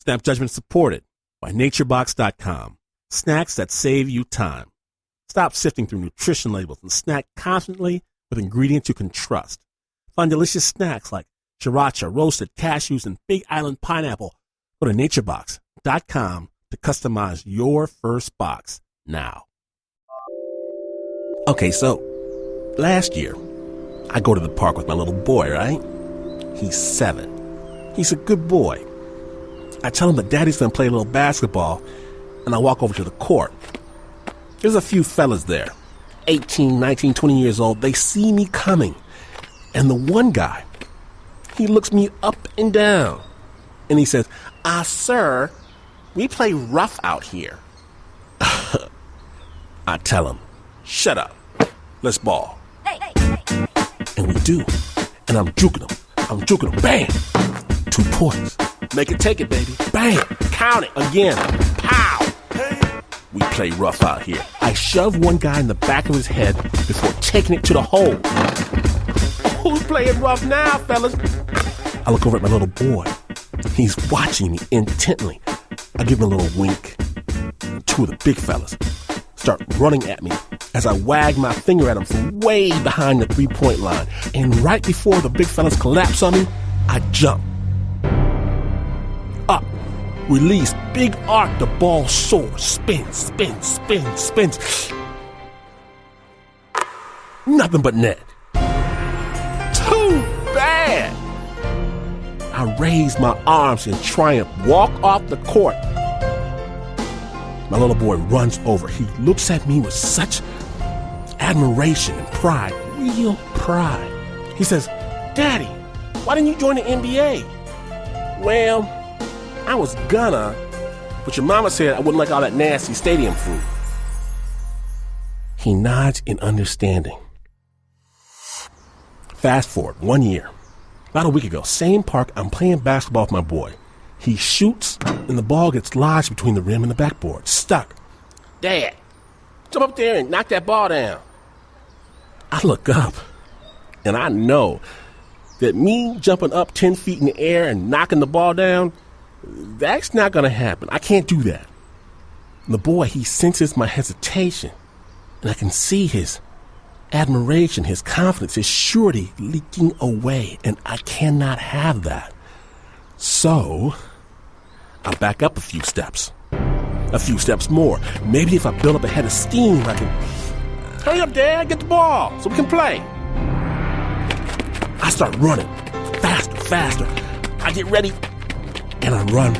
Snap Judgment supported by NatureBox.com. Snacks that save you time. Stop sifting through nutrition labels and snack confidently with ingredients you can trust. Find delicious snacks like sriracha, roasted cashews, and Big Island pineapple. Go to NatureBox.com to customize your first box now. Okay, so last year, I go to the park with my little boy, right? He's 7. He's a good boy. I tell him that Daddy's going to play a little basketball, and I walk over to the court. There's a few fellas there, 18, 19, 20 years old. They see me coming, and the one guy, he looks me up and down, and he says, sir, we play rough out here. I tell him, shut up, let's ball. And we do, and I'm juking him, bam, 2 points. Make it, take it, baby. Bang! Count it again. Pow! We play rough out here. I shove one guy in the back of his head before taking it to the hole. Who's playing rough now, fellas? I look over at my little boy. He's watching me intently. I give him a little wink. 2 of the big fellas start running at me as I wag my finger at them from way behind the 3-point line. And right before the big fellas collapse on me, I jump. Up, release, big arc, the ball soars, spins. Nothing but net. Too bad. I raise my arms in triumph, walk off the court. My little boy runs over. He looks at me with such admiration and pride, real pride. He says, Daddy, why didn't you join the NBA? Well, I was gonna, but your mama said I wouldn't like all that nasty stadium food. He nods in understanding. Fast forward 1 year. About a week ago, same park, I'm playing basketball with my boy. He shoots, and the ball gets lodged between the rim and the backboard. Stuck. Dad, jump up there and knock that ball down. I look up, and I know that me jumping up 10 feet in the air and knocking the ball down, that's not going to happen. I can't do that. And the boy, he senses my hesitation, and I can see his admiration, his confidence, his surety leaking away, and I cannot have that. So, I back up a few steps more. Maybe if I build up a head of steam, I can... Hurry up, Dad, get the ball so we can play. I start running, faster. I get ready, and I run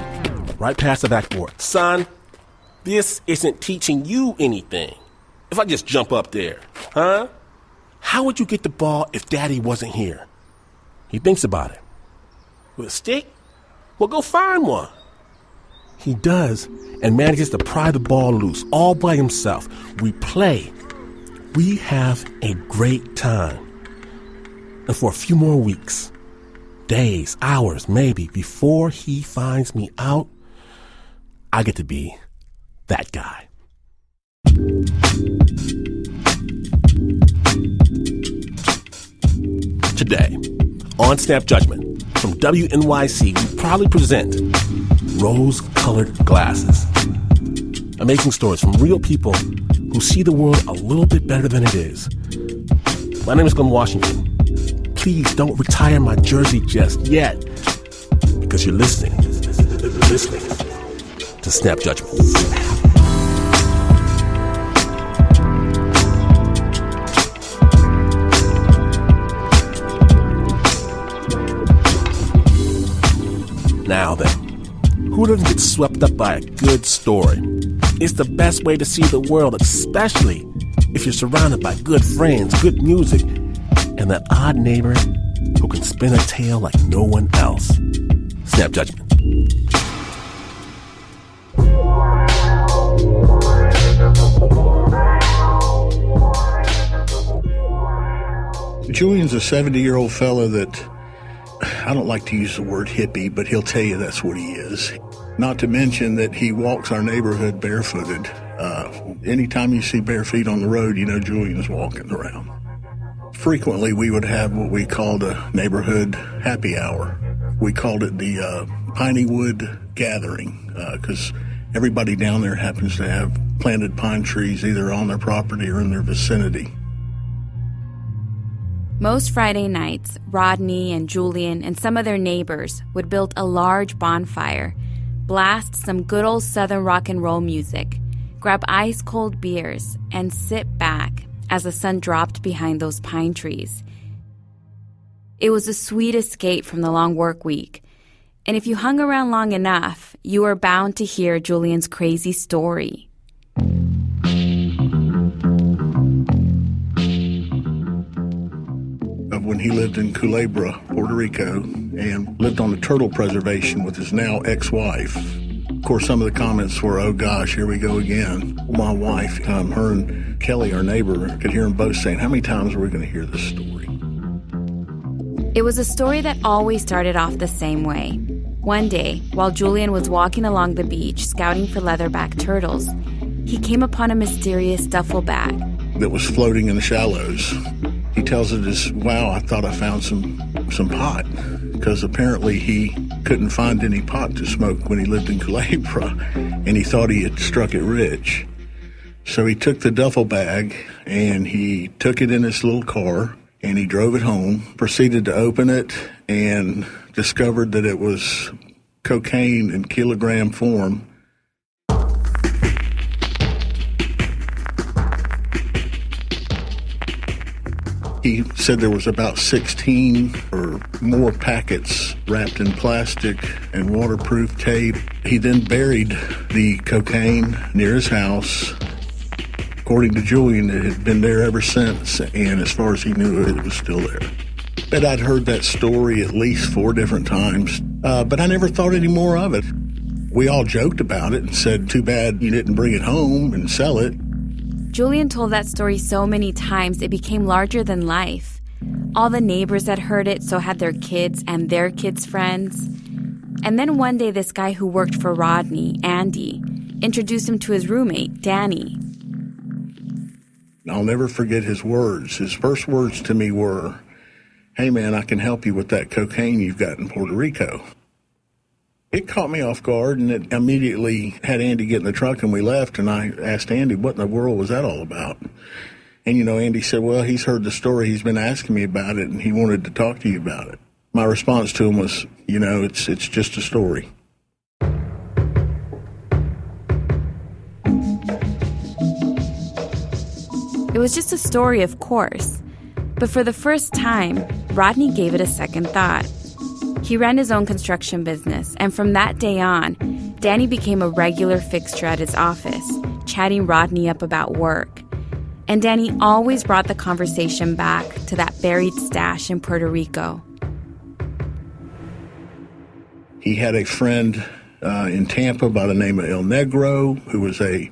right past the backboard. Son, this isn't teaching you anything. If I just jump up there, huh? How would you get the ball if Daddy wasn't here? He thinks about it. With a stick? Well, go find one. He does, and manages to pry the ball loose all by himself. We play. We have a great time. And for a few more weeks, days, hours, maybe, before he finds me out, I get to be that guy. Today, on Snap Judgment, from WNYC, we proudly present Rose-Colored Glasses. Amazing stories from real people who see the world a little bit better than it is. My name is Glenn Washington. Please don't retire my jersey just yet, because you're listening to Snap Judgment. Now then, who doesn't get swept up by a good story? It's the best way to see the world, especially if you're surrounded by good friends, good music, and that odd neighbor who can spin a tale like no one else. Snap Judgment. Julian's a 70-year-old fella that, I don't like to use the word hippie, but he'll tell you that's what he is. Not to mention that he walks our neighborhood barefooted. Anytime you see bare feet on the road, you know Julian's walking around. Frequently, we would have what we called a neighborhood happy hour. We called it the Pineywood gathering, because everybody down there happens to have planted pine trees either on their property or in their vicinity. Most Friday nights, Rodney and Julian and some of their neighbors would build a large bonfire, blast some good old Southern rock and roll music, grab ice-cold beers, and sit back as the sun dropped behind those pine trees. It was a sweet escape from the long work week, and if you hung around long enough, you were bound to hear Julian's crazy story. Of when he lived in Culebra, Puerto Rico, and lived on the turtle preservation with his now ex-wife. Of course, some of the comments were, "Oh gosh, here we go again." My wife, her and Kelly, our neighbor, could hear them both saying, "How many times are we going to hear this story?" It was a story that always started off the same way. One day, while Julian was walking along the beach scouting for leatherback turtles, he came upon a mysterious duffel bag that was floating in the shallows. He tells it as, "Wow, I thought I found some pot," because apparently he couldn't find any pot to smoke when he lived in Culebra, and he thought he had struck it rich. So he took the duffel bag, and he took it in his little car, and he drove it home, proceeded to open it, and discovered that it was cocaine in kilogram form. He said there was about 16 or more packets wrapped in plastic and waterproof tape. He then buried the cocaine near his house. According to Julian, it had been there ever since, and as far as he knew, it was still there. Bet I'd heard that story at least 4 different times, but I never thought any more of it. We all joked about it and said, "Too bad you didn't bring it home and sell it." Julian told that story so many times it became larger than life. All the neighbors had heard it, so had their kids and their kids' friends. And then one day this guy who worked for Rodney, Andy, introduced him to his roommate, Danny. I'll never forget his words. His first words to me were, "Hey man, I can help you with that cocaine you've got in Puerto Rico." It caught me off guard, and it immediately had Andy get in the truck, and we left, and I asked Andy, what in the world was that all about? And, Andy said, "Well, he's heard the story. He's been asking me about it, and he wanted to talk to you about it." My response to him was, it's just a story. It was just a story, of course. But for the first time, Rodney gave it a second thought. He ran his own construction business, and from that day on, Danny became a regular fixture at his office, chatting Rodney up about work. And Danny always brought the conversation back to that buried stash in Puerto Rico. He had a friend in Tampa by the name of El Negro, who was a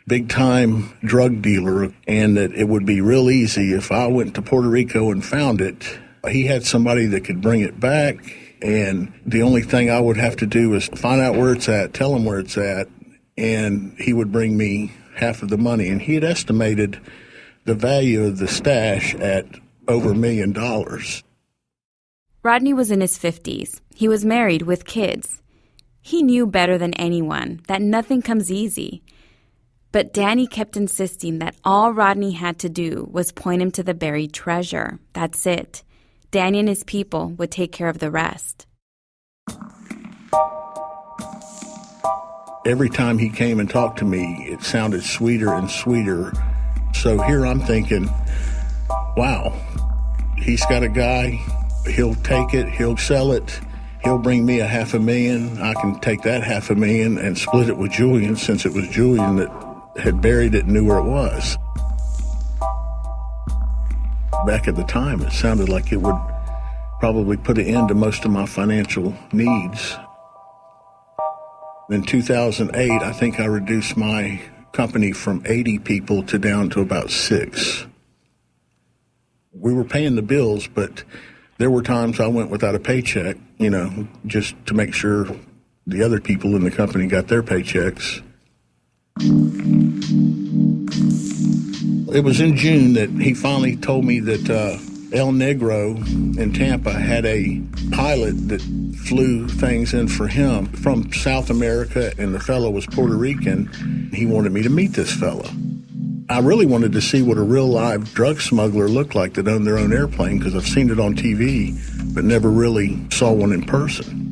big-time drug dealer, and that it would be real easy if I went to Puerto Rico and found it. He had somebody that could bring it back, and the only thing I would have to do is find out where it's at, tell him where it's at, and he would bring me half of the money. And he had estimated the value of the stash at over $1 million. Rodney was in his 50s. He was married with kids. He knew better than anyone that nothing comes easy. But Danny kept insisting that all Rodney had to do was point him to the buried treasure. That's it. Danny and his people would take care of the rest. Every time he came and talked to me, it sounded sweeter and sweeter. So here I'm thinking, wow, he's got a guy, he'll take it, he'll sell it, he'll bring me $500,000. I can take that $500,000 and split it with Julian, since it was Julian that had buried it and knew where it was. Back at the time, it sounded like it would probably put an end to most of my financial needs. In 2008, I think I reduced my company from 80 people to down to about 6. We were paying the bills, but there were times I went without a paycheck, just to make sure the other people in the company got their paychecks. It was in June that he finally told me that El Negro in Tampa had a pilot that flew things in for him from South America, and the fellow was Puerto Rican. He wanted me to meet this fellow. I really wanted to see what a real live drug smuggler looked like that owned their own airplane, because I've seen it on TV, but never really saw one in person.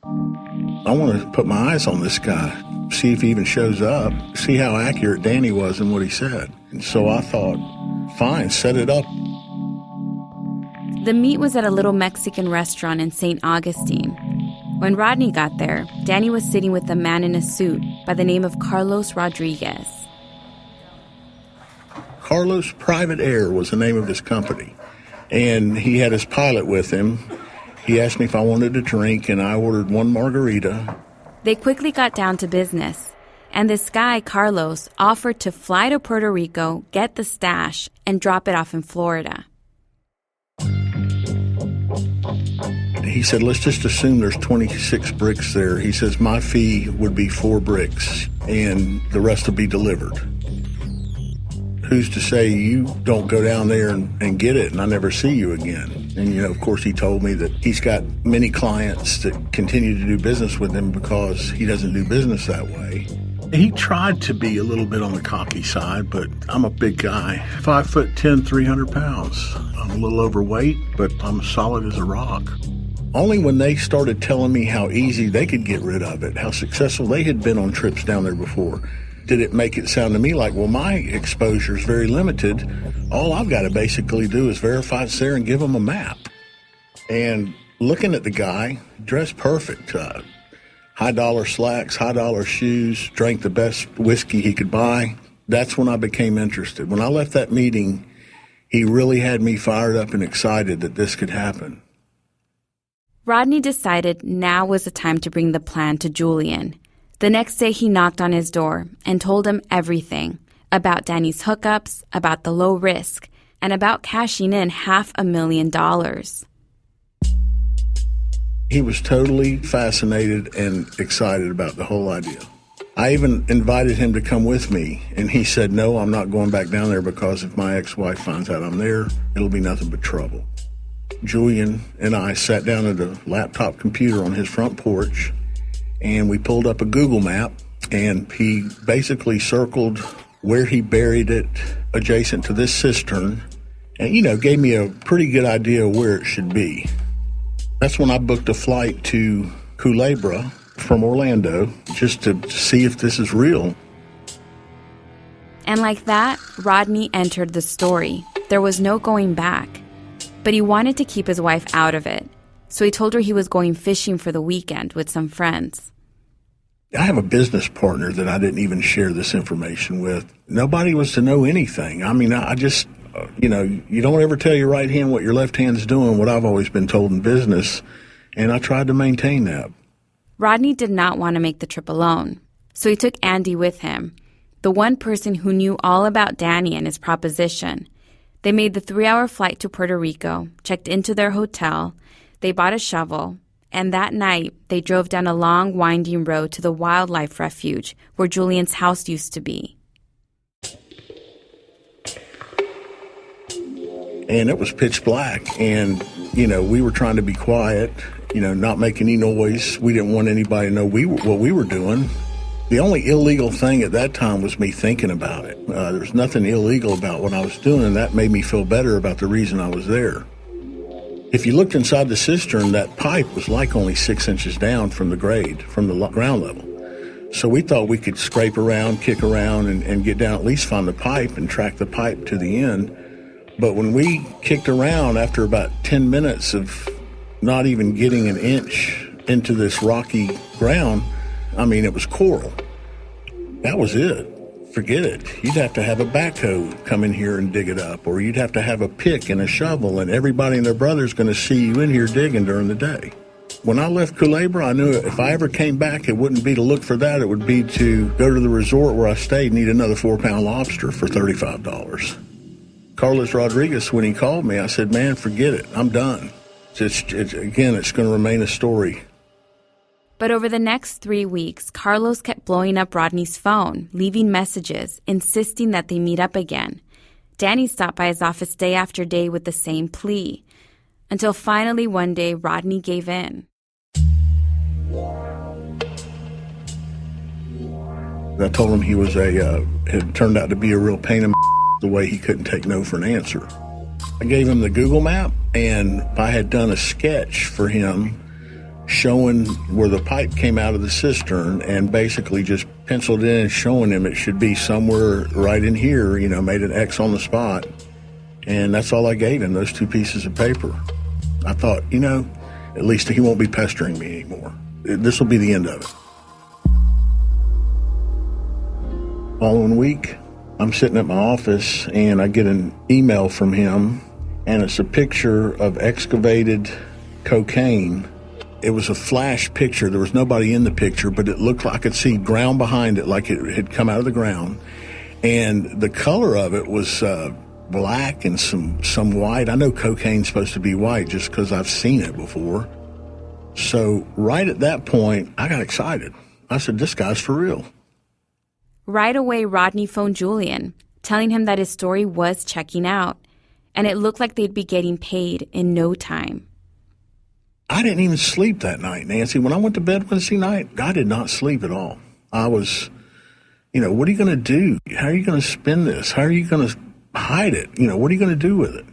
I want to put my eyes on this guy, see if he even shows up, see how accurate Danny was in what he said. And so I thought, fine, set it up. The meet was at a little Mexican restaurant in St. Augustine. When Rodney got there, Danny was sitting with a man in a suit by the name of Carlos Rodriguez. Carlos Private Air was the name of his company, and he had his pilot with him. He asked me if I wanted a drink, and I ordered one margarita. They quickly got down to business, and this guy, Carlos, offered to fly to Puerto Rico, get the stash, and drop it off in Florida. He said, let's just assume there's 26 bricks there. He says, my fee would be 4 bricks, and the rest will be delivered. Who's to say you don't go down there and get it and I never see you again? And, of course, he told me that he's got many clients that continue to do business with him because he doesn't do business that way. He tried to be a little bit on the cocky side, but I'm a big guy, 5'10", 300 pounds. I'm a little overweight, but I'm solid as a rock. Only when they started telling me how easy they could get rid of it, how successful they had been on trips down there before, did it make it sound to me like, well, my exposure is very limited. All I've got to basically do is verify it's there and give them a map. And looking at the guy, dressed perfect, high-dollar slacks, high-dollar shoes, drank the best whiskey he could buy. That's when I became interested. When I left that meeting, he really had me fired up and excited that this could happen. Rodney decided now was the time to bring the plan to Julian. The next day, he knocked on his door and told him everything about Danny's hookups, about the low risk, and about cashing in $500,000. He was totally fascinated and excited about the whole idea. I even invited him to come with me, and he said, no, I'm not going back down there because if my ex-wife finds out I'm there, it'll be nothing but trouble. Julian and I sat down at a laptop computer on his front porch, and we pulled up a Google map, and he basically circled where he buried it adjacent to this cistern and, gave me a pretty good idea of where it should be. That's when I booked a flight to Culebra from Orlando just to see if this is real. And like that, Rodney entered the story. There was no going back. But he wanted to keep his wife out of it, so he told her he was going fishing for the weekend with some friends. I have a business partner that I didn't even share this information with. Nobody was to know anything. I mean, I just, you don't ever tell your right hand what your left hand's doing, what I've always been told in business, and I tried to maintain that. Rodney did not want to make the trip alone, so he took Andy with him, the one person who knew all about Danny and his proposition. They made the 3-hour flight to Puerto Rico, checked into their hotel, they bought a shovel, and that night they drove down a long, winding road to the wildlife refuge where Julian's house used to be. And it was pitch black, and, we were trying to be quiet, not make any noise. We didn't want anybody to know what we were doing. The only illegal thing at that time was me thinking about it. There was nothing illegal about what I was doing, and that made me feel better about the reason I was there. If you looked inside the cistern, that pipe was like only 6 inches down from the grade, from the ground level. So we thought we could scrape around, kick around, and get down, at least find the pipe and track the pipe to the end. But when we kicked around, after about 10 minutes of not even getting an inch into this rocky ground, it was coral. That was it. Forget it. You'd have to have a backhoe come in here and dig it up, or you'd have to have a pick and a shovel, and everybody and their brother's going to see you in here digging during the day. When I left Culebra, I knew if I ever came back, it wouldn't be to look for that. It would be to go to the resort where I stayed and eat another 4-pound lobster for $35. Carlos Rodriguez, when he called me, I said, man, forget it. I'm done. It's going to remain a story. But over the next 3 weeks, Carlos kept blowing up Rodney's phone, leaving messages, insisting that they meet up again. Danny stopped by his office day after day with the same plea. until finally one day Rodney gave in. I told him he was had turned out to be a real pain in the way he couldn't take no for an answer. I gave him the Google map, and I had done a sketch for him showing where the pipe came out of the cistern, and basically just penciled in and showing him it should be somewhere right in here, made an X on the spot. And that's all I gave him, those 2 pieces of paper. I thought, at least he won't be pestering me anymore. This will be the end of it. Following week, I'm sitting at my office and I get an email from him, and it's a picture of excavated cocaine. It was a flash picture. There was nobody in the picture, but it looked like I could see ground behind it, like it had come out of the ground. And the color of it was black and some white. I know cocaine's supposed to be white just because I've seen it before. So right at that point, I got excited. I said, this guy's for real. Right away, Rodney phoned Julian, telling him that his story was checking out, and it looked like they'd be getting paid in no time. I didn't even sleep that night, Nancy. When I went to bed Wednesday night, I did not sleep at all. I was, what are you going to do? How are you going to spin this? How are you going to hide it? What are you going to do with it?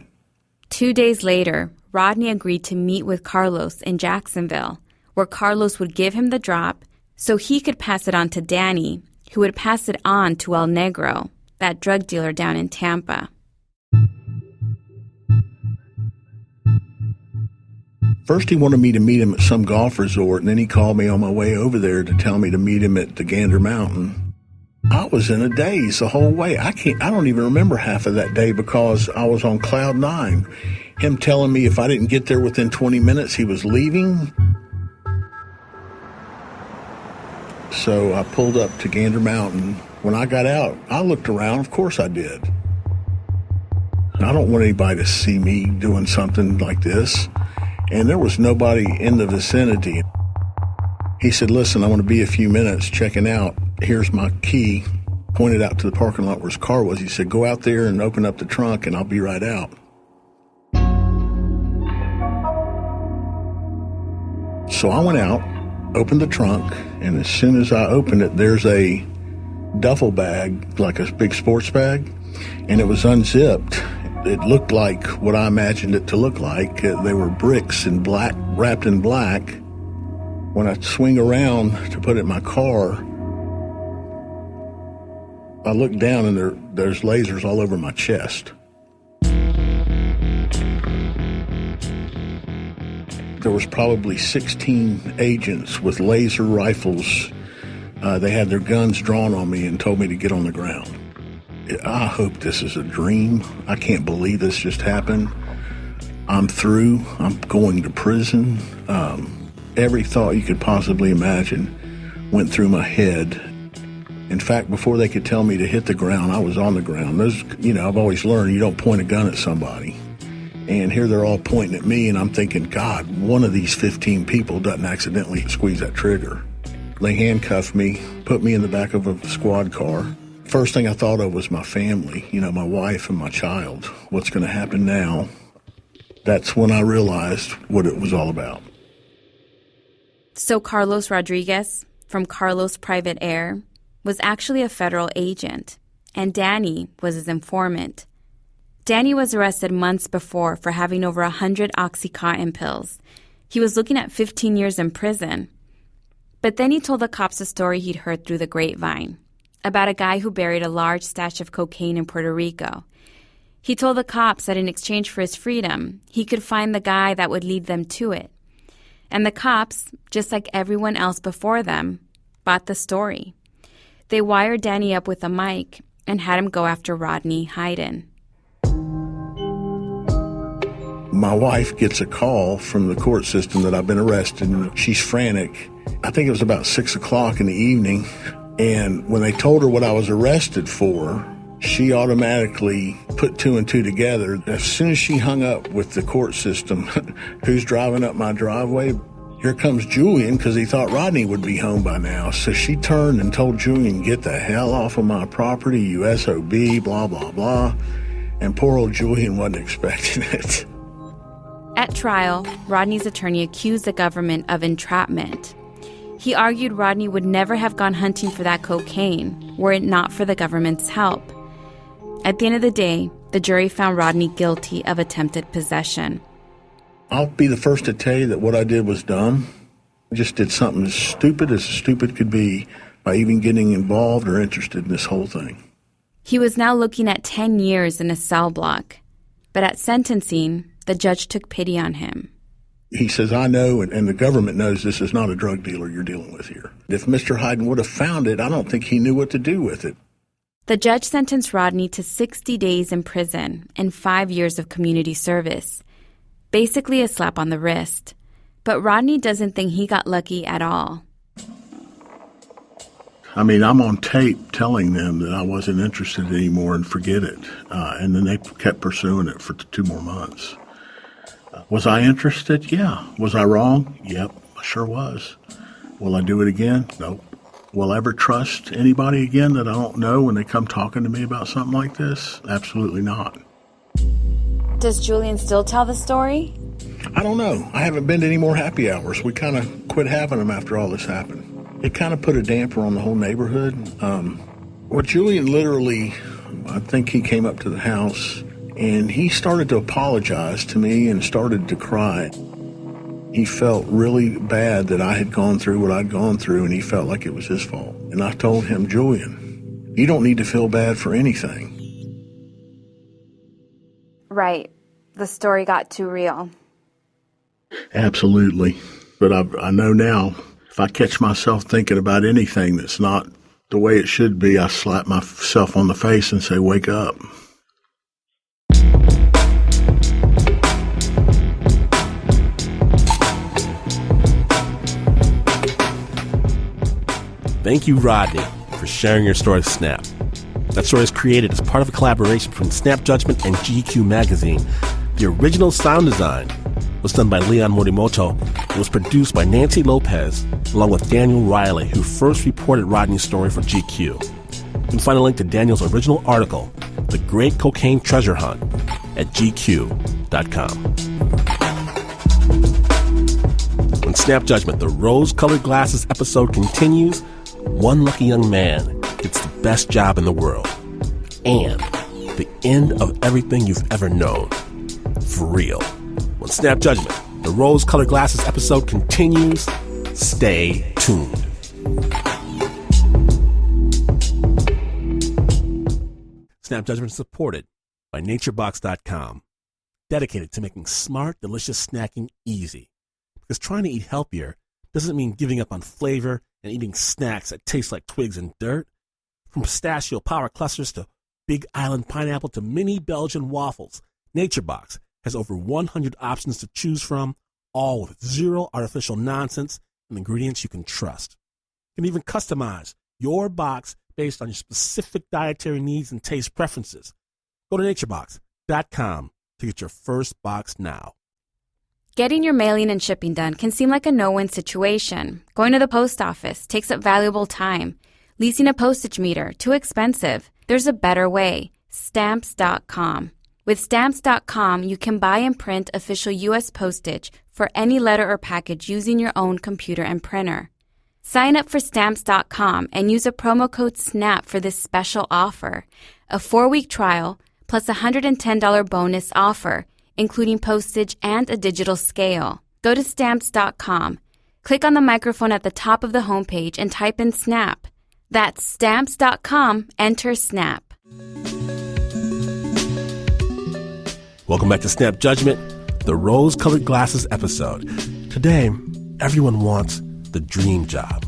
2 days later, Rodney agreed to meet with Carlos in Jacksonville, where Carlos would give him the drop so he could pass it on to Danny, who would pass it on to El Negro, that drug dealer down in Tampa. First, he wanted me to meet him at some golf resort, and then he called me on my way over there to tell me to meet him at the Gander Mountain. I was in a daze the whole way. I don't even remember half of that day because I was on cloud 9. Him telling me if I didn't get there within 20 minutes, he was leaving. So I pulled up to Gander Mountain. When I got out, I looked around. Of course I did. I don't want anybody to see me doing something like this. And there was nobody in the vicinity. He said, listen, I want to be a few minutes checking out. Here's my key. Pointed out to the parking lot where his car was. He said, go out there and open up the trunk and I'll be right out. So I went out, opened the trunk, and as soon as I opened it, there's a duffel bag, like a big sports bag, and it was unzipped. It looked like what I imagined it to look like. They were bricks in black, wrapped in black. When I swing around to put it in my car, I look down and there's lasers all over my chest. There was probably 16 agents with laser rifles. They had their guns drawn on me and told me to get on the ground. I hope this is a dream. I can't believe this just happened. I'm through. I'm going to prison. Every thought you could possibly imagine went through my head. In fact, before they could tell me to hit the ground, I was on the ground. I've always learned you don't point a gun at somebody. And here they're all pointing at me, and I'm thinking, God, one of these 15 people doesn't accidentally squeeze that trigger. They handcuffed me, put me in the back of a squad car. First thing I thought of was my family, my wife and my child. What's going to happen now? That's when I realized what it was all about. So Carlos Rodriguez, from Carlos Private Air, was actually a federal agent, and Danny was his informant. Danny was arrested months before for having over 100 OxyContin pills. He was looking at 15 years in prison. But then he told the cops a story he'd heard through the grapevine about a guy who buried a large stash of cocaine in Puerto Rico. He told the cops that in exchange for his freedom, he could find the guy that would lead them to it. And the cops, just like everyone else before them, bought the story. They wired Danny up with a mic and had him go after Rodney Hayden. My wife gets a call from the court system that I've been arrested, and she's frantic. I think it was about 6 o'clock in the evening, and when they told her what I was arrested for, she automatically put 2 and 2 together. As soon as she hung up with the court system, who's driving up my driveway? Here comes Julian, because he thought Rodney would be home by now. So she turned and told Julian, get the hell off of my property, you SOB, blah, blah, blah. And poor old Julian wasn't expecting it. At trial, Rodney's attorney accused the government of entrapment. He argued Rodney would never have gone hunting for that cocaine were it not for the government's help. At the end of the day, the jury found Rodney guilty of attempted possession. I'll be the first to tell you that what I did was dumb. I just did something as stupid could be by even getting involved or interested in this whole thing. He was now looking at 10 years in a cell block. But at sentencing, the judge took pity on him. He says, I know, and the government knows this is not a drug dealer you're dealing with here. If Mr. Hyden would have found it, I don't think he knew what to do with it. The judge sentenced Rodney to 60 days in prison and 5 years of community service. Basically a slap on the wrist. But Rodney doesn't think he got lucky at all. I mean, I'm on tape telling them that I wasn't interested anymore and forget it. And then they kept pursuing it for 2 more months. Was I interested? Yeah. Was I wrong? Yep, I sure was. Will I do it again? Nope. Will I ever trust anybody again that I don't know when they come talking to me about something like this? Absolutely not. Does Julian still tell the story? I don't know. I haven't been to any more happy hours. We kind of quit having them after all this happened. It kind of put a damper on the whole neighborhood. Well, Julian literally, I think he came up to the house and he started to apologize to me and started to cry. He felt really bad that I had gone through what I'd gone through, and he felt like it was his fault. And I told him, Julian, you don't need to feel bad for anything. Right. The story got too real. Absolutely. But I know now, if I catch myself thinking about anything that's not the way it should be, I slap myself on the face and say, wake up. Thank you, Rodney, for sharing your story with Snap. That story is created as part of a collaboration from Snap Judgment and GQ Magazine. The original sound design was done by Leon Morimoto and was produced by Nancy Lopez, along with Daniel Riley, who first reported Rodney's story for GQ. You can find a link to Daniel's original article, The Great Cocaine Treasure Hunt, at GQ.com. On Snap Judgment, the Rose-Colored Glasses episode continues. One lucky young man gets the best job in the world. And the end of everything you've ever known. For real. On Snap Judgment, the Rose-Colored Glasses episode continues. Stay tuned. Snap Judgment is supported by NatureBox.com, dedicated to making smart, delicious snacking easy. Because trying to eat healthier doesn't mean giving up on flavor and eating snacks that taste like twigs and dirt. From pistachio power clusters to Big Island pineapple to mini Belgian waffles, NatureBox has over 100 options to choose from, all with zero artificial nonsense and ingredients you can trust. You can even customize your box based on your specific dietary needs and taste preferences. Go to naturebox.com to get your first box now. Getting your mailing and shipping done can seem like a no-win situation. Going to the post office takes up valuable time. Leasing a postage meter, too expensive. There's a better way. Stamps.com. With Stamps.com, you can buy and print official U.S. postage for any letter or package using your own computer and printer. Sign up for Stamps.com and use a promo code SNAP for this special offer. A 4-week trial plus a $110 bonus offer, including postage and a digital scale. Go to Stamps.com. Click on the microphone at the top of the homepage and type in SNAP. That's Stamps.com. Enter SNAP. Welcome back to Snap Judgment, the Rose-Colored Glasses episode. Today, everyone wants the dream job,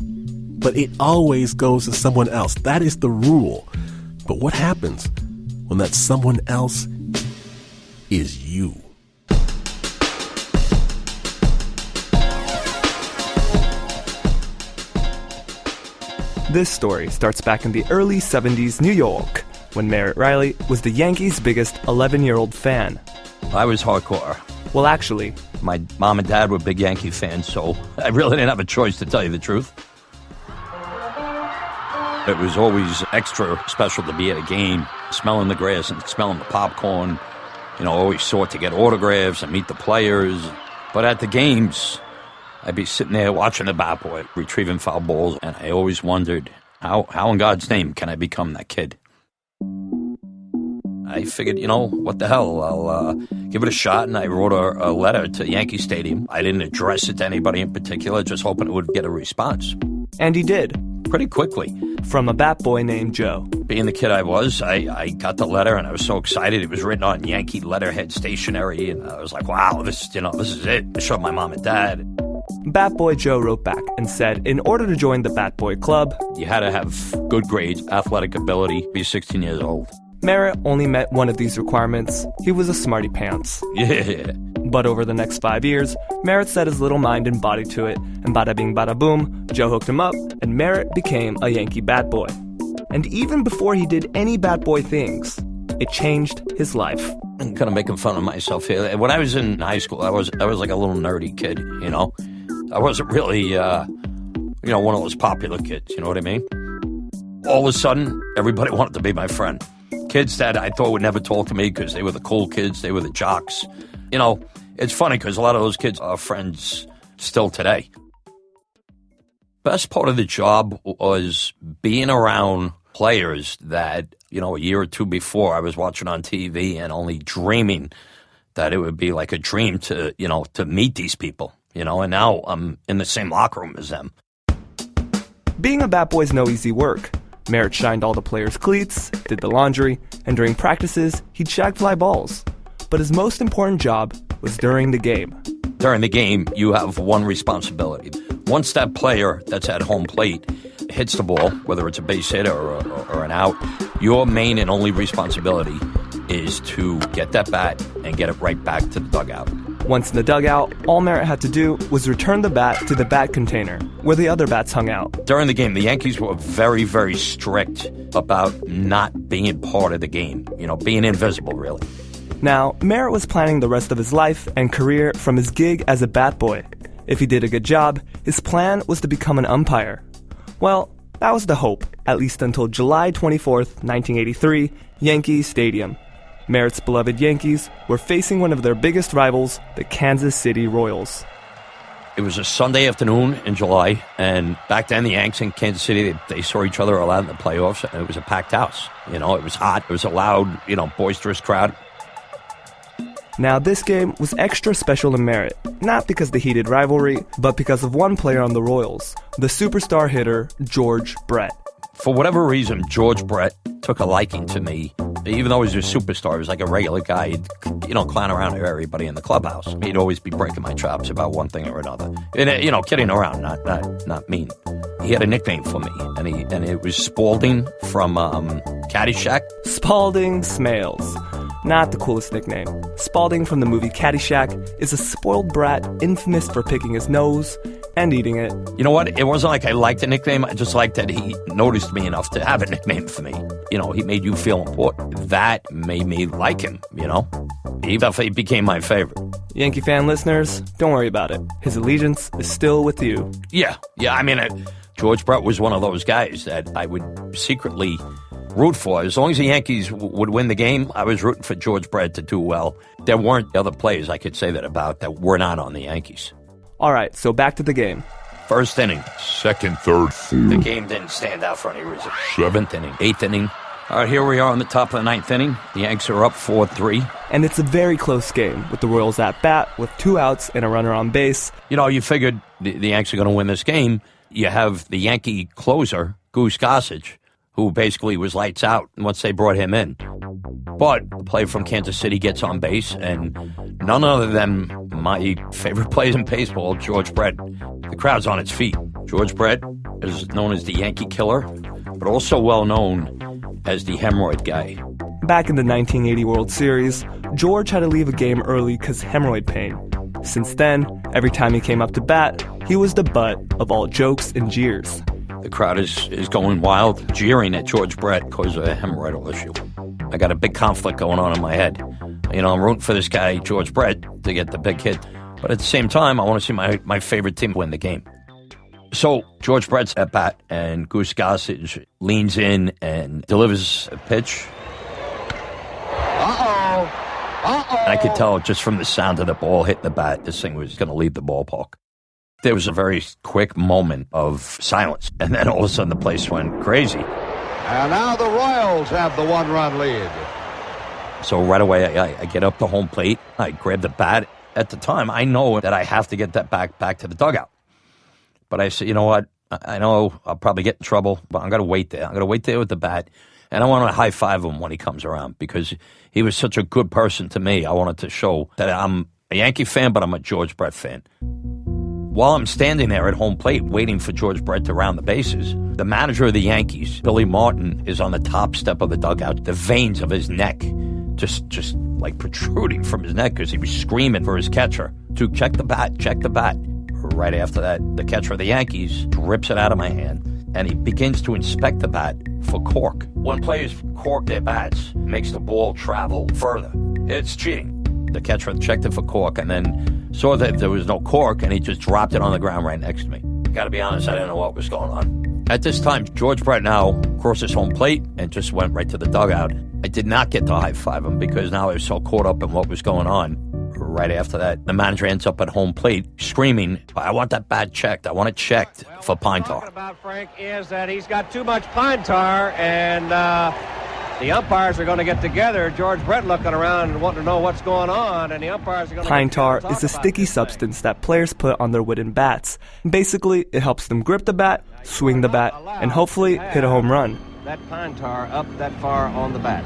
but it always goes to someone else. That is the rule. But what happens when that someone else is you? This story starts back in the early 70s New York, when Merritt Riley was the Yankees' biggest 11-year-old fan. I was hardcore. Well, actually, My mom and dad were big Yankee fans, so I really didn't have a choice, to tell you the truth. It was always extra special to be at a game, smelling the grass and smelling the popcorn, always sought to get autographs and meet the players. But at the games, I'd be sitting there watching the bat boy, retrieving foul balls, and I always wondered, how in God's name can I become that kid? I figured, what the hell, I'll give it a shot, and I wrote a letter to Yankee Stadium. I didn't address it to anybody in particular, just hoping it would get a response. And he did. Pretty quickly. From a bat boy named Joe. Being the kid I was, I got the letter, and I was so excited. It was written on Yankee letterhead stationery, and I was like, wow, this is it. I showed my mom and dad. Bat Boy Joe wrote back and said, in order to join the Bat Boy Club, you had to have good grades, athletic ability, be 16 years old. Merritt only met one of these requirements. He was a smarty pants. Yeah. But over the next 5 years, Merritt set his little mind and body to it, and bada bing bada boom, Joe hooked him up, and Merritt became a Yankee bat boy. And even before he did any bat boy things, it changed his life. I'm kind of making fun of myself here. When I was in high school, I was like a little nerdy kid, I wasn't really, one of those popular kids, you know what I mean? All of a sudden, everybody wanted to be my friend. Kids that I thought would never talk to me because they were the cool kids, they were the jocks. It's funny because a lot of those kids are friends still today. Best part of the job was being around players that, a year or two before I was watching on TV and only dreaming that it would be like a dream to meet these people, and now I'm in the same locker room as them. Being a bat boy's no easy work. Merritt shined all the players' cleats, did the laundry, and during practices, he'd shag fly balls. But his most important job was during the game. During the game, you have one responsibility. Once that player that's at home plate hits the ball, whether it's a base hit or an out, your main and only responsibility is to get that bat and get it right back to the dugout. Once in the dugout, all Merritt had to do was return the bat to the bat container, where the other bats hung out. During the game, the Yankees were very, very strict about not being part of the game, being invisible, really. Now, Merritt was planning the rest of his life and career from his gig as a bat boy. If he did a good job, his plan was to become an umpire. Well, that was the hope, at least until July 24th, 1983, Yankee Stadium. Merritt's beloved Yankees were facing one of their biggest rivals, the Kansas City Royals. It was a Sunday afternoon in July, and back then the Yanks in Kansas City, they saw each other a lot in the playoffs, and it was a packed house. It was hot. It was a loud, boisterous crowd. Now, this game was extra special to Merritt, not because of the heated rivalry, but because of one player on the Royals, the superstar hitter George Brett. For whatever reason, George Brett took a liking to me. Even though he was a superstar, he was like a regular guy. He'd, clown around to everybody in the clubhouse. He'd always be breaking my chops about one thing or another. And, kidding around, not mean. He had a nickname for me, and it was Spalding from Caddyshack. Spalding Smales. Not the coolest nickname. Spalding from the movie Caddyshack is a spoiled brat infamous for picking his nose and eating it. You know what? It wasn't like I liked the nickname. I just liked that he noticed me enough to have a nickname for me. He made you feel important. That made me like him, He definitely became my favorite. Yankee fan listeners, don't worry about it. His allegiance is still with you. Yeah. George Brett was one of those guys that I would secretly root for. As long as the Yankees would win the game, I was rooting for George Brett to do well. There weren't other players I could say that about that were not on the Yankees. All right, so back to the game. First inning. Second, third, fourth. The game didn't stand out for any reason. Seventh inning. Eighth inning. All right, here we are on the top of the ninth inning. The Yanks are up 4-3. And it's a very close game, with the Royals at bat, with 2 outs and a runner on base. You figured the Yanks are going to win this game. You have the Yankee closer, Goose Gossage, who basically was lights out once they brought him in. But the player from Kansas City gets on base, and none other than my favorite player in baseball, George Brett. The crowd's on its feet. George Brett is known as the Yankee Killer, but also well known as the hemorrhoid guy. Back in the 1980 World Series, George had to leave a game early because hemorrhoid pain. Since then, every time he came up to bat, he was the butt of all jokes and jeers. The crowd is going wild, jeering at George Brett because of a hemorrhoidal issue. I got a big conflict going on in my head. I'm rooting for this guy, George Brett, to get the big hit. But at the same time, I want to see my favorite team win the game. So George Brett's at bat, and Goose Gossage leans in and delivers a pitch. Uh-oh. And I could tell just from the sound of the ball hitting the bat, this thing was going to leave the ballpark. There was a very quick moment of silence, and then all of a sudden the place went crazy. And now the Royals have the one-run lead. So right away, I get up to home plate. I grab the bat. At the time, I know that I have to get that back to the dugout. But I said, you know what? I know I'll probably get in trouble, but I'm going to wait there. I'm going to wait there with the bat. And I want to high-five him when he comes around because he was such a good person to me. I wanted to show that I'm a Yankee fan, but I'm a George Brett fan. While I'm standing there at home plate waiting for George Brett to round the bases, the manager of the Yankees, Billy Martin, is on the top step of the dugout. The veins of his neck just like protruding from his neck because he was screaming for his catcher to check the bat, check the bat. Right after that, the catcher of the Yankees rips it out of my hand, and he begins to inspect the bat for cork. When players cork their bats, makes the ball travel further. It's cheating. The catcher checked it for cork and then saw that there was no cork, and he just dropped it on the ground right next to me. Got to be honest, I didn't know what was going on. At this time, George Brett now crosses home plate and just went right to the dugout. I did not get to high-five him because now I was so caught up in what was going on. Right after that, the manager ends up at home plate screaming, I want that bat checked. I want it checked for pine tar. What about Frank is that he's got too much pine tar, and the umpires are going to get together. George Brett looking around and wanting to know what's going on, and the umpires are going to Pine tar is a sticky substance that players put on their wooden bats. Basically, it helps them grip the bat, swing the bat, and hopefully hit a home run. That pine tar up that far on the bat.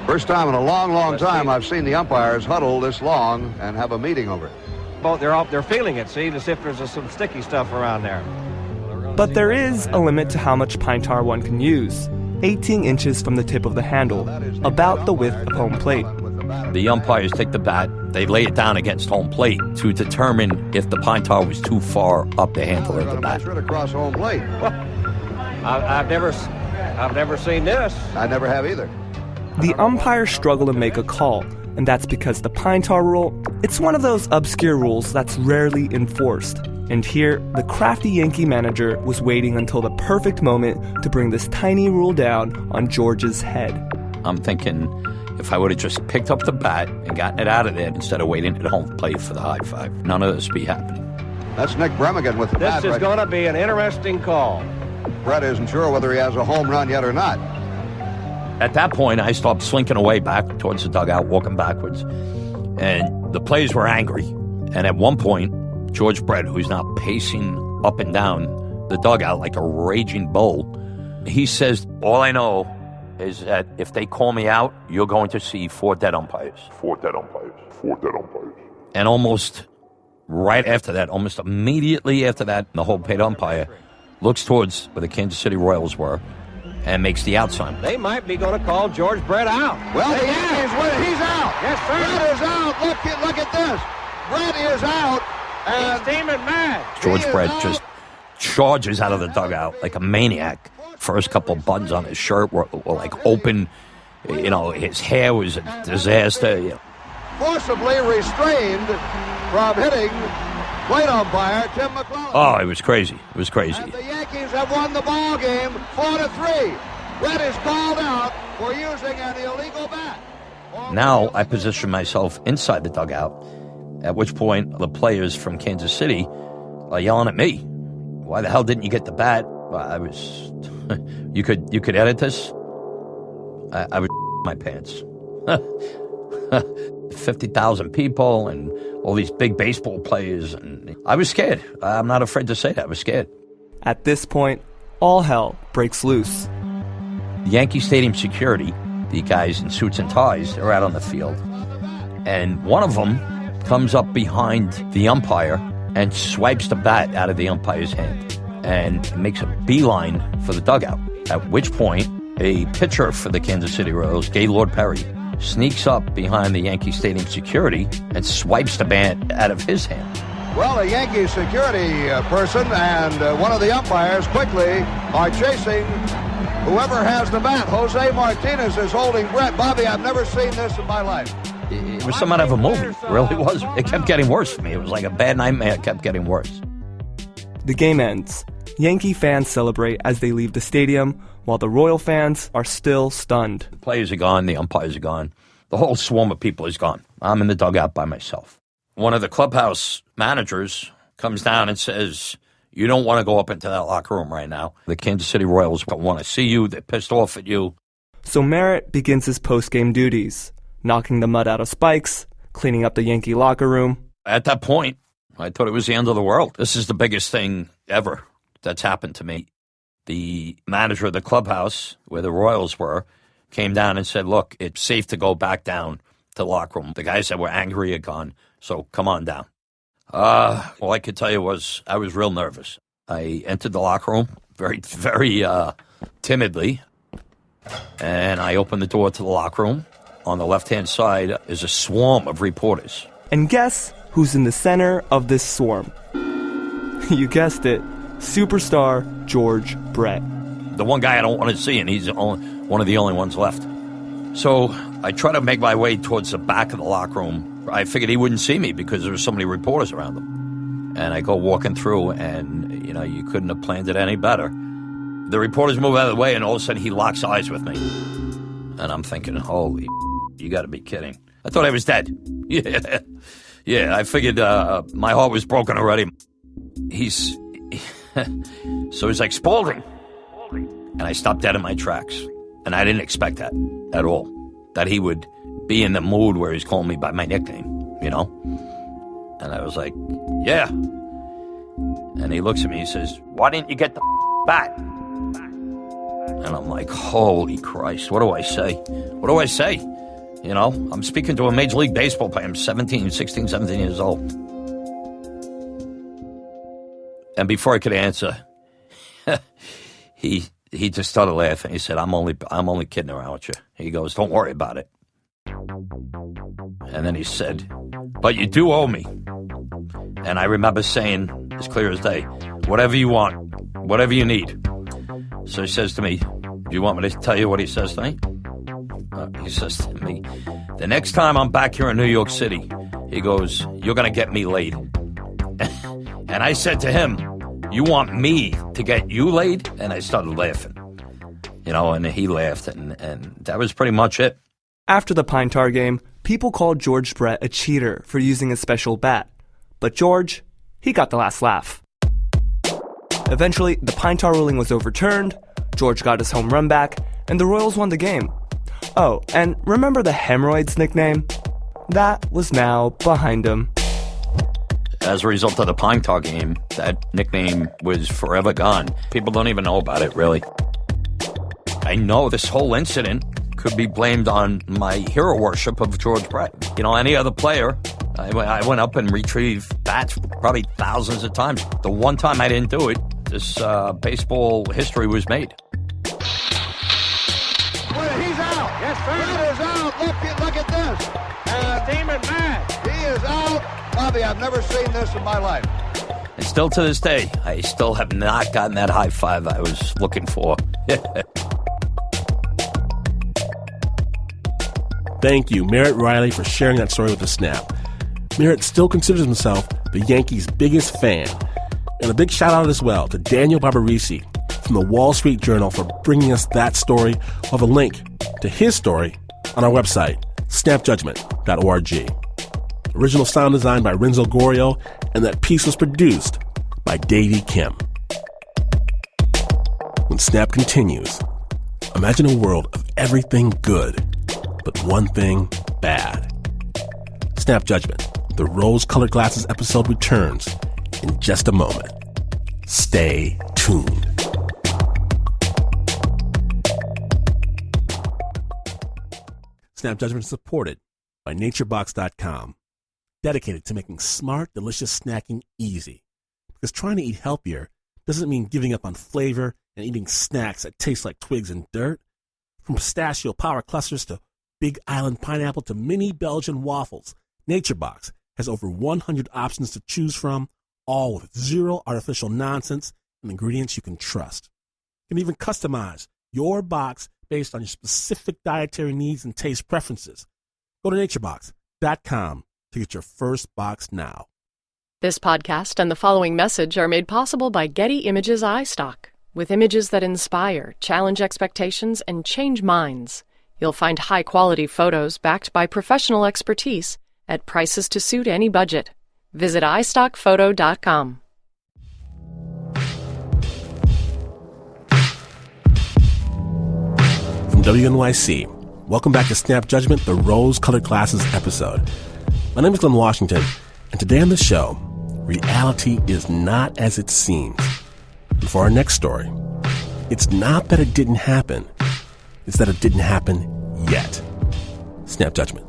First time in a long time I've seen the umpires huddle this long and have a meeting over it. Both they're feeling it, see, to see if there's some sticky stuff around there. But there is a limit to how much pine tar one can use. 18 inches from the tip of the handle, about the width of home plate. The umpires take the bat, they lay it down against home plate to determine if the pine tar was too far up the handle of the bat. Right across home plate. I've never seen this. I never have either. The umpires struggle to make a call, and that's because the pine tar rule, it's one of those obscure rules that's rarely enforced. And here, the crafty Yankee manager was waiting until the perfect moment to bring this tiny rule down on George's head. I'm thinking if I would have just picked up the bat and gotten it out of there instead of waiting at home plate for the high five, none of this would be happening. That's Nick Bremigan with the bat. This is going to be an interesting call. Brett isn't sure whether he has a home run yet or not. At that point, I stopped slinking away back towards the dugout, walking backwards. And the players were angry. And at one point, George Brett, who's now pacing up and down the dugout like a raging bull, he says, all I know is that if they call me out, you're going to see 4 dead umpires. 4 dead umpires. 4 dead umpires. And almost right after that, almost immediately after that, the whole paid umpire looks towards where the Kansas City Royals were and makes the out sign. They might be going to call George Brett out. Well, the Yankees win. He's out. Yes, sir. Brett is out. Look at this. Brett is out. He's steaming mad. George Brett just charges out of the dugout like a maniac. First couple buttons on his shirt were like open. You know, his hair was a disaster. You know. Forcibly restrained from hitting plate umpire Tim McClellan. Oh, it was crazy. It was crazy. And the Yankees have won the ball game 4-3. Brett is called out for using an illegal bat. Now I position myself inside the dugout, at which point the players from Kansas City are yelling at me. Why the hell didn't you get the bat? I was... You could edit this? I was my pants. 50,000 people and all these big baseball players, and I was scared. I'm not afraid to say that. I was scared. At this point, all hell breaks loose. Yankee Stadium security, the guys in suits and ties, they're out on the field. And one of them comes up behind the umpire and swipes the bat out of the umpire's hand and makes a beeline for the dugout. At which point, a pitcher for the Kansas City Royals, Gaylord Perry, sneaks up behind the Yankee Stadium security and swipes the bat out of his hand. Well, a Yankee security person and one of the umpires quickly are chasing whoever has the bat. Jose Martinez is holding Brett. Bobby, I've never seen this in my life. It was some out of a movie. It really was. It kept getting worse for me. It was like a bad nightmare. It kept getting worse. The game ends. Yankee fans celebrate as they leave the stadium, while the Royal fans are still stunned. The players are gone. The umpires are gone. The whole swarm of people is gone. I'm in the dugout by myself. One of the clubhouse managers comes down and says, you don't want to go up into that locker room right now. The Kansas City Royals want to see you. They're pissed off at you. So Merritt begins his post-game duties, knocking the mud out of spikes, cleaning up the Yankee locker room. At that point, I thought it was the end of the world. This is the biggest thing ever that's happened to me. The manager of the clubhouse, where the Royals were, came down and said, look, it's safe to go back down to the locker room. The guys that were angry are gone, so come on down. All I could tell you was I was real nervous. I entered the locker room very, very timidly, and I opened the door to the locker room. On the left-hand side is a swarm of reporters. And guess who's in the center of this swarm? You guessed it, superstar George Brett. The one guy I don't want to see, and he's one of the only ones left. So I try to make my way towards the back of the locker room. I figured he wouldn't see me because there were so many reporters around him. And I go walking through, and, you couldn't have planned it any better. The reporters move out of the way, and all of a sudden he locks eyes with me. And I'm thinking, holy, you got to be kidding. I thought I was dead. Yeah, I figured my heart was broken already. So he's like, Spaulding. And I stopped dead in my tracks. And I didn't expect that at all. That he would be in the mood where he's calling me by my nickname, And I was like, yeah. And he looks at me and says, why didn't you get the bat? And I'm like, holy Christ, what do I say? What do I say? I'm speaking to a Major League Baseball player. I'm 16, 17 years old. And before I could answer, he just started laughing. He said, I'm only kidding around with you. He goes, don't worry about it. And then he said, but you do owe me. And I remember saying, as clear as day, whatever you want, whatever you need. So he says to me, do you want me to tell you what he says to me? He says to me, the next time I'm back here in New York City, he goes, you're going to get me laid. And I said to him, you want me to get you laid? And I started laughing, and he laughed, and that was pretty much it. After the Pine Tar game, people called George Brett a cheater for using a special bat. But George, he got the last laugh. Eventually, the Pine Tar ruling was overturned, George got his home run back, and the Royals won the game. Oh, and remember the Hemorrhoids nickname? That was now behind him. As a result of the Pine Tar game, that nickname was forever gone. People don't even know about it, really. I know this whole incident could be blamed on my hero worship of George Brett. Any other player, I went up and retrieved bats probably thousands of times. The one time I didn't do it, this baseball history was made. He's out. Yes, sir. Brett is out. Look at this. He's steaming mad. He is out. Bobby, I've never seen this in my life. And still to this day, I still have not gotten that high five I was looking for. Thank you, Merritt Riley, for sharing that story with the Snap. Merritt still considers himself the Yankees' biggest fan. And a big shout out as well to Daniel Barbarisi from the Wall Street Journal for bringing us that story. We'll have a link to his story on our website, snapjudgment.org. Original sound design by Renzo Gorio, and that piece was produced by Davey Kim. When Snap continues, imagine a world of everything good, but one thing bad. Snap Judgment, the rose-colored glasses episode returns in just a moment. Stay tuned. Snap Judgment is supported by NatureBox.com, dedicated to making smart, delicious snacking easy. Because trying to eat healthier doesn't mean giving up on flavor and eating snacks that taste like twigs and dirt. From pistachio power clusters to Big Island pineapple to mini Belgian waffles, NatureBox has over 100 options to choose from, all with zero artificial nonsense and ingredients you can trust. You can even customize your box based on your specific dietary needs and taste preferences. Go to naturebox.com to get your first box now. This podcast and the following message are made possible by Getty Images iStock, with images that inspire, challenge expectations, and change minds. You'll find high-quality photos backed by professional expertise at prices to suit any budget. Visit iStockPhoto.com. From WNYC, welcome back to Snap Judgment, the Rose-Colored Glasses episode. My name is Glenn Washington, and today on the show, reality is not as it seems. And for our next story, it's not that it didn't happen, it's that it didn't happen yet. Snap Judgment.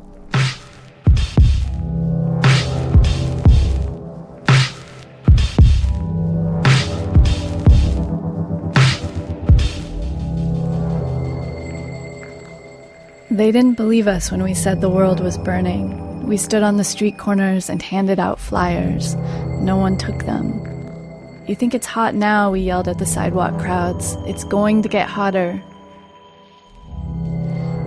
They didn't believe us when we said the world was burning. We stood on the street corners and handed out flyers. No one took them. You think it's hot now, we yelled at the sidewalk crowds. It's going to get hotter.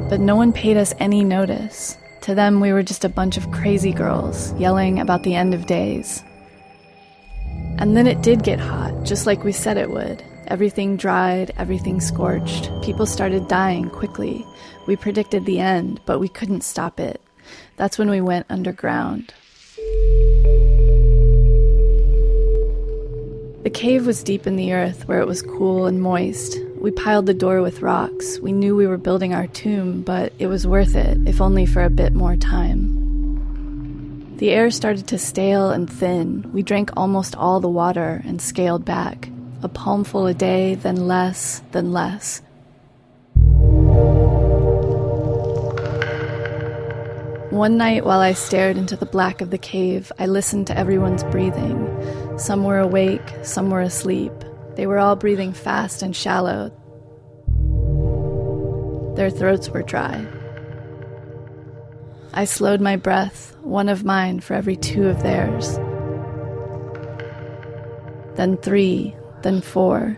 But no one paid us any notice. To them, we were just a bunch of crazy girls yelling about the end of days. And then it did get hot, just like we said it would. Everything dried, everything scorched. People started dying quickly. We predicted the end, but we couldn't stop it. That's when we went underground. The cave was deep in the earth where it was cool and moist. We piled the door with rocks. We knew we were building our tomb, but it was worth it, if only for a bit more time. The air started to stale and thin. We drank almost all the water and scaled back. A palmful a day, then less, then less. One night while I stared into the black of the cave, I listened to everyone's breathing. Some were awake, some were asleep. They were all breathing fast and shallow. Their throats were dry. I slowed my breath, one of mine for every two of theirs. Then 3, then 4.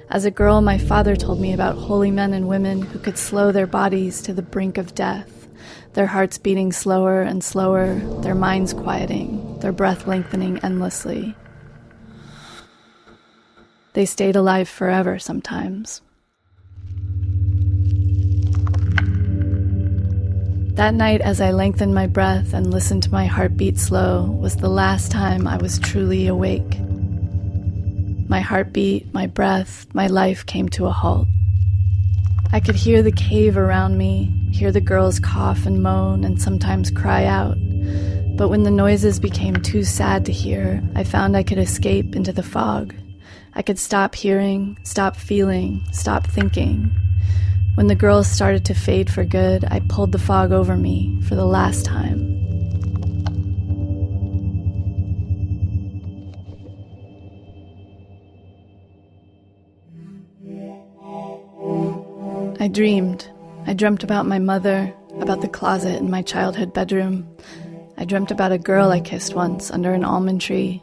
As a girl, my father told me about holy men and women who could slow their bodies to the brink of death. Their hearts beating slower and slower, their minds quieting, their breath lengthening endlessly. They stayed alive forever sometimes. That night, as I lengthened my breath and listened to my heartbeat slow, was the last time I was truly awake. My heartbeat, my breath, my life came to a halt. I could hear the cave around me, hear the girls cough and moan and sometimes cry out. But when the noises became too sad to hear, I found I could escape into the fog. I could stop hearing, stop feeling, stop thinking. When the girls started to fade for good, I pulled the fog over me for the last time. I dreamed. I dreamt about my mother, about the closet in my childhood bedroom. I dreamt about a girl I kissed once under an almond tree.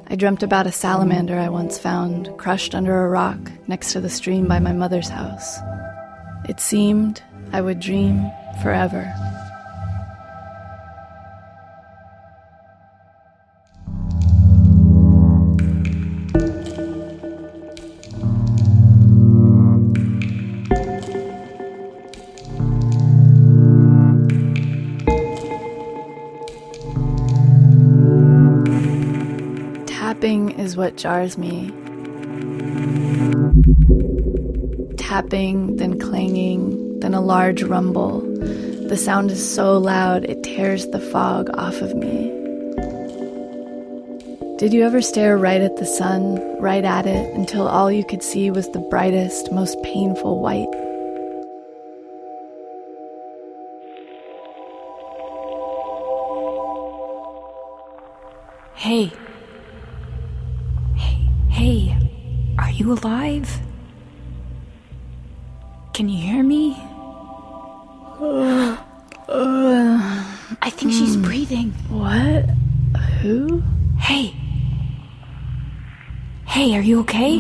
I dreamt about a salamander I once found, crushed under a rock next to the stream by my mother's house. It seemed I would dream forever. Tapping is what jars me. Tapping, then clanging, then a large rumble. The sound is so loud it tears the fog off of me. Did you ever stare right at the sun, right at it, until all you could see was the brightest, most painful white? Hey. Hey, are you alive? Can you hear me? I think she's breathing. What? Who? Hey, are you okay?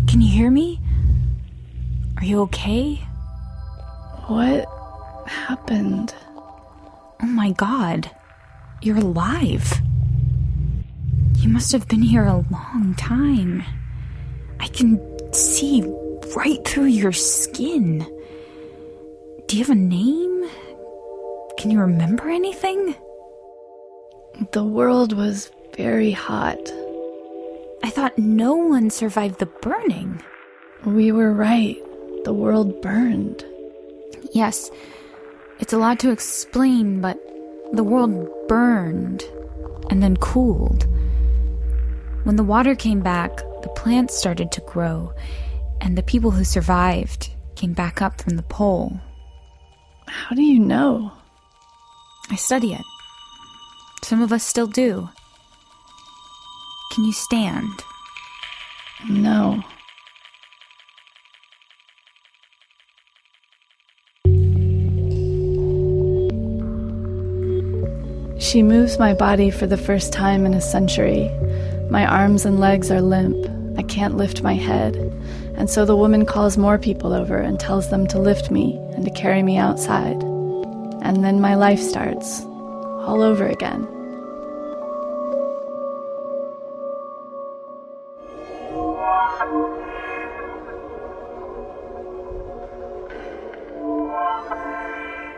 Can you hear me? Are you okay? What happened? Oh my God, you're alive. You must have been here a long time. I can see right through your skin. Do you have a name? Can you remember anything? The world was very hot. I thought no one survived the burning. We were right. The world burned. Yes, it's a lot to explain, but the world burned and then cooled. When the water came back, the plants started to grow, and the people who survived came back up from the pole. How do you know? I study it. Some of us still do. Can you stand? No. She moves my body for the first time in a century. My arms and legs are limp. I can't lift my head. And so the woman calls more people over and tells them to lift me and to carry me outside. And then my life starts, all over again.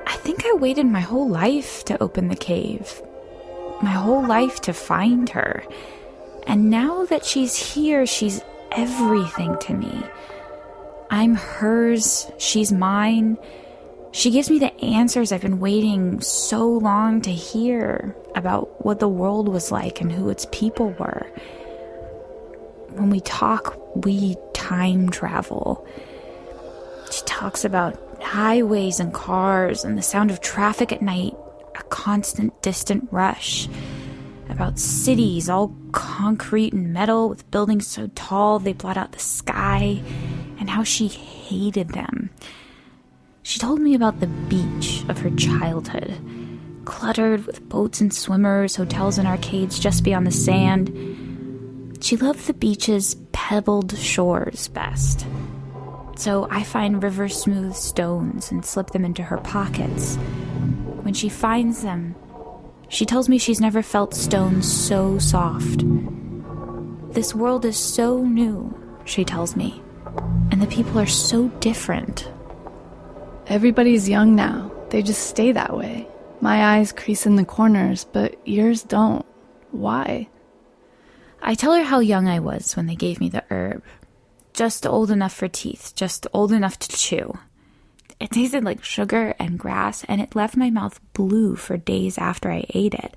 I think I waited my whole life to open the cave. My whole life to find her. And now that she's here, she's everything to me. I'm hers, she's mine. She gives me the answers I've been waiting so long to hear about what the world was like and who its people were. When we talk, we time travel. She talks about highways and cars and the sound of traffic at night, a constant distant rush. About cities, all concrete and metal with buildings so tall they blot out the sky, and how she hated them. She told me about the beach of her childhood, cluttered with boats and swimmers, hotels and arcades just beyond the sand. She loved the beach's pebbled shores best. So I find river-smooth stones and slip them into her pockets. When she finds them, she tells me she's never felt stones so soft. This world is so new, she tells me, and the people are so different. Everybody's young now. They just stay that way. My eyes crease in the corners, but yours don't. Why? I tell her how young I was when they gave me the herb. Just old enough for teeth, just old enough to chew. It tasted like sugar and grass, and it left my mouth blue for days after I ate it.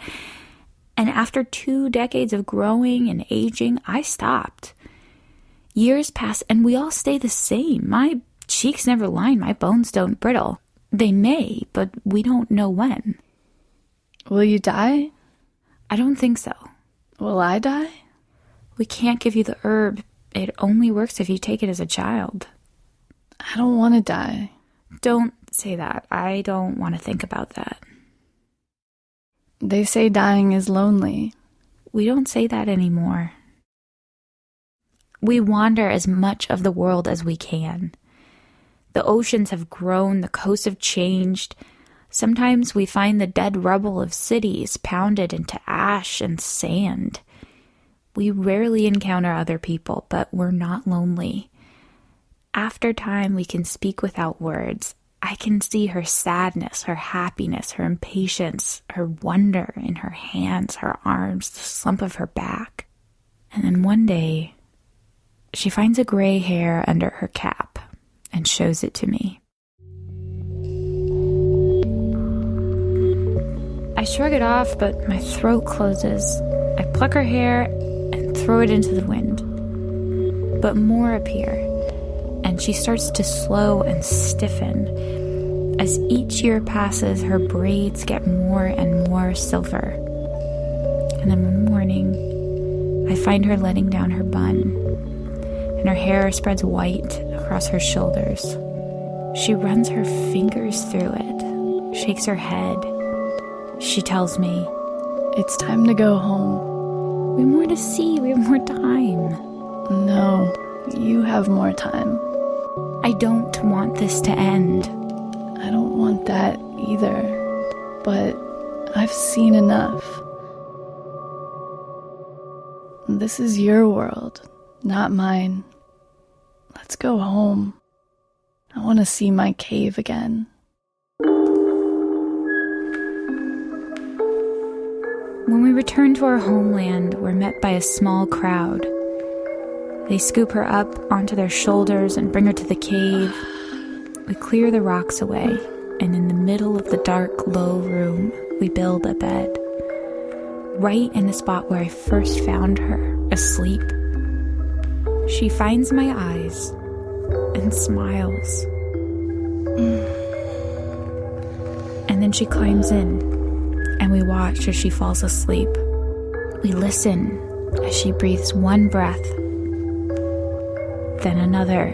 And after 2 decades of growing and aging, I stopped. Years pass, and we all stay the same. My cheeks never line, my bones don't brittle. They may, but we don't know when. Will you die? I don't think so. Will I die? We can't give you the herb. It only works if you take it as a child. I don't want to die. Don't say that. I don't want to think about that. They say dying is lonely. We don't say that anymore. We wander as much of the world as we can. The oceans have grown, the coasts have changed. Sometimes we find the dead rubble of cities pounded into ash and sand. We rarely encounter other people, but we're not lonely. After time, we can speak without words. I can see her sadness, her happiness, her impatience, her wonder in her hands, her arms, the slump of her back. And then one day, she finds a gray hair under her cap and shows it to me. I shrug it off, but my throat closes. I pluck her hair and throw it into the wind. But more appear, and she starts to slow and stiffen. As each year passes, her braids get more and more silver. And then one morning, I find her letting down her bun, and her hair spreads white across her shoulders. She runs her fingers through it, shakes her head. She tells me, "It's time to go home." We have more to see, we have more time. No, you have more time. I don't want this to end. I don't want that either, but I've seen enough. This is your world, not mine. Let's go home. I want to see my cave again. When we return to our homeland, we're met by a small crowd. They scoop her up onto their shoulders and bring her to the cave. We clear the rocks away, and in the middle of the dark, low room, we build a bed. Right in the spot where I first found her, asleep. She finds my eyes and smiles. And then she climbs in, and we watch as she falls asleep. We listen as she breathes one breath, then another,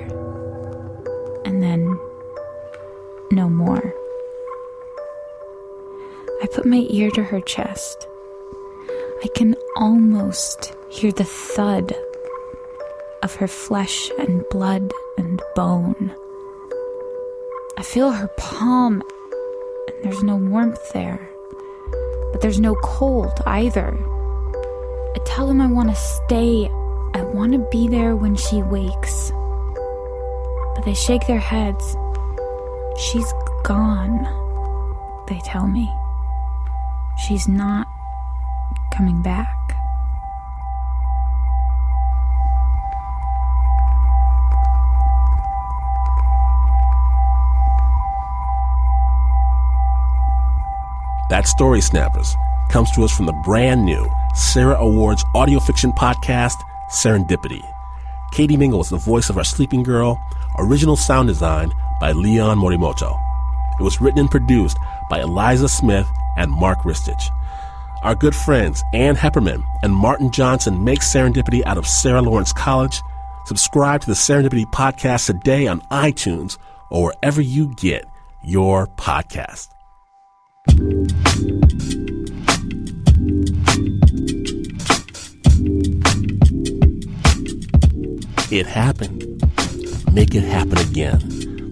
and then no more. I put my ear to her chest. I can almost hear the thud of her flesh and blood and bone. I feel her palm, and there's no warmth there, but there's no cold either. I tell them I want to stay. I want to be there when she wakes. But they shake their heads. She's gone, they tell me. She's not coming back. That story, Snappers, comes to us from the brand new Sarah Awards audio fiction podcast, Serendipity. Katie Mingle is the voice of our sleeping girl, original sound design by Leon Morimoto. It was written and produced by Eliza Smith and Mark Ristich. Our good friends Ann Hepperman and Martin Johnson make Serendipity out of Sarah Lawrence College. Subscribe to the Serendipity podcast today on iTunes or wherever you get your podcast. It happened. Make it happen again.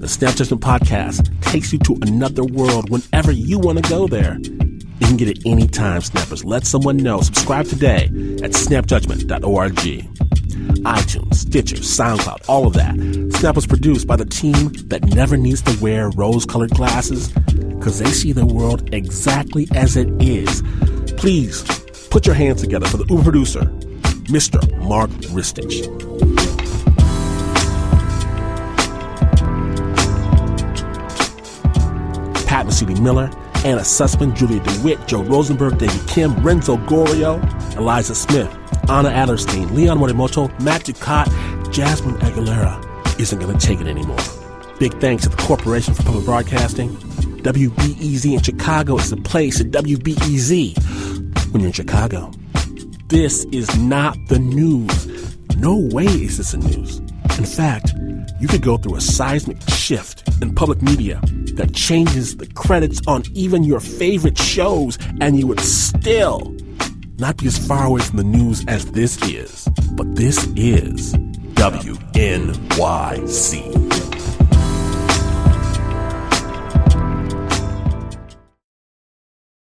The Snap Judgment Podcast takes you to another world whenever you want to go there. You can get it anytime, Snappers. Let someone know. Subscribe today at snapjudgment.org. iTunes, Stitcher, SoundCloud, all of that. Snap was produced by the team that never needs to wear rose-colored glasses because they see the world exactly as it is. Please put your hands together for the Uber producer, Mr. Mark Ristich. Pat Mesiti-Miller, Anna Sussman, Julia DeWitt, Joe Rosenberg, David Kim, Renzo Gorio, Eliza Smith, Anna Adlerstein, Leon Morimoto, Matt Ducat, Jasmine Aguilera isn't going to take it anymore. Big thanks to the Corporation for Public Broadcasting. WBEZ in Chicago is the place at WBEZ when you're in Chicago. This is not the news. No way is this the news. In fact, you could go through a seismic shift in public media that changes the credits on even your favorite shows, and you would still not be as far away from the news as this is. But this is WNYC.